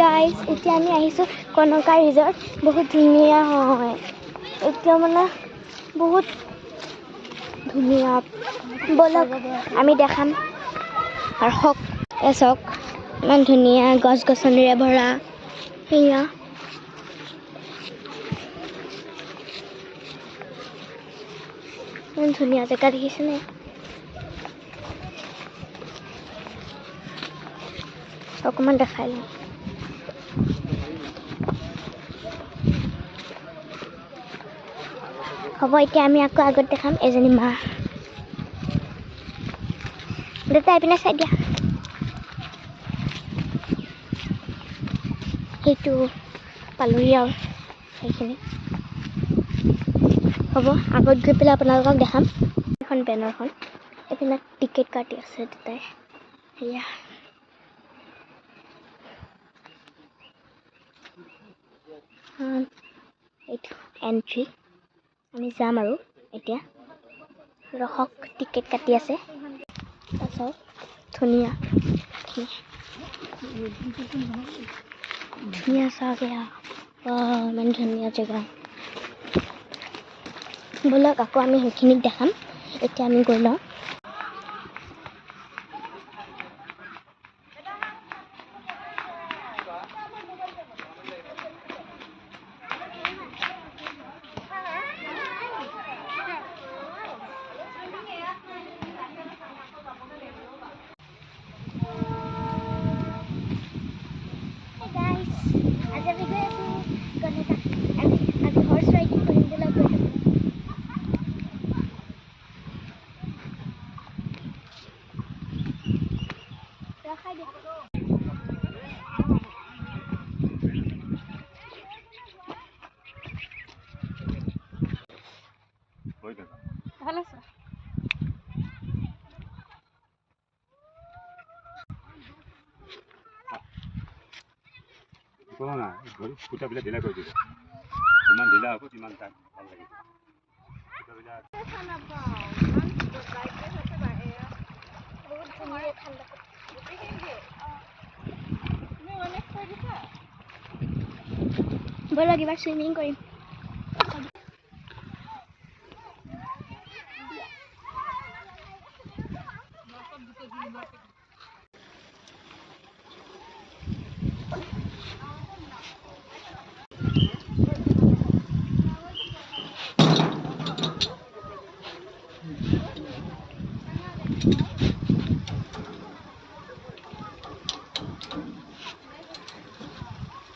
guys এতিয়া আমি আহিছোঁ কনকা ৰিজৰ্ট বহুত ধুনীয়া হয় এতিয়া মানে বহুত ধুনীয়া বলক আমি দেখাম আৰু হক এচক ইমান ধুনীয়া গছ গছনিৰে ভৰা সেয়া ইমান ধুনীয়া জেগা দেখিছেনে অকমান দেখাই লওঁ হ'ব এতিয়া আমি আকৌ আগত দেখাম এজনী মা দেউতা এইপিনে চাই দিয়া সেইটো পালোহি আৰু সেইখিনি হ'ব আগত গৈ পেলাই আপোনালোকক দেখাম এখন বেনাৰখন এইপিনে টিকেট কাটি আছে দেউতাই সেয়া এইটো এণ্ট্ৰি আমি যাম আৰু এতিয়া ৰখক টিকেট কাটি আছে তাৰপিছত ধুনীয়া ধুনীয়া চাহ বেয়া ইমান ধুনীয়া জেগা ব'লক আকৌ আমি সেইখিনিক দেখাম এতিয়া আমি গৈ লওঁ ভালো আছে কোনো না ঘড়ি ফুটাবিলাক ঢিলা কৰি দিব যিমান ঢিলা হ'ব সিমান তাক ভাল লাগিব ব'লক এবাৰ চুইমিং কৰিম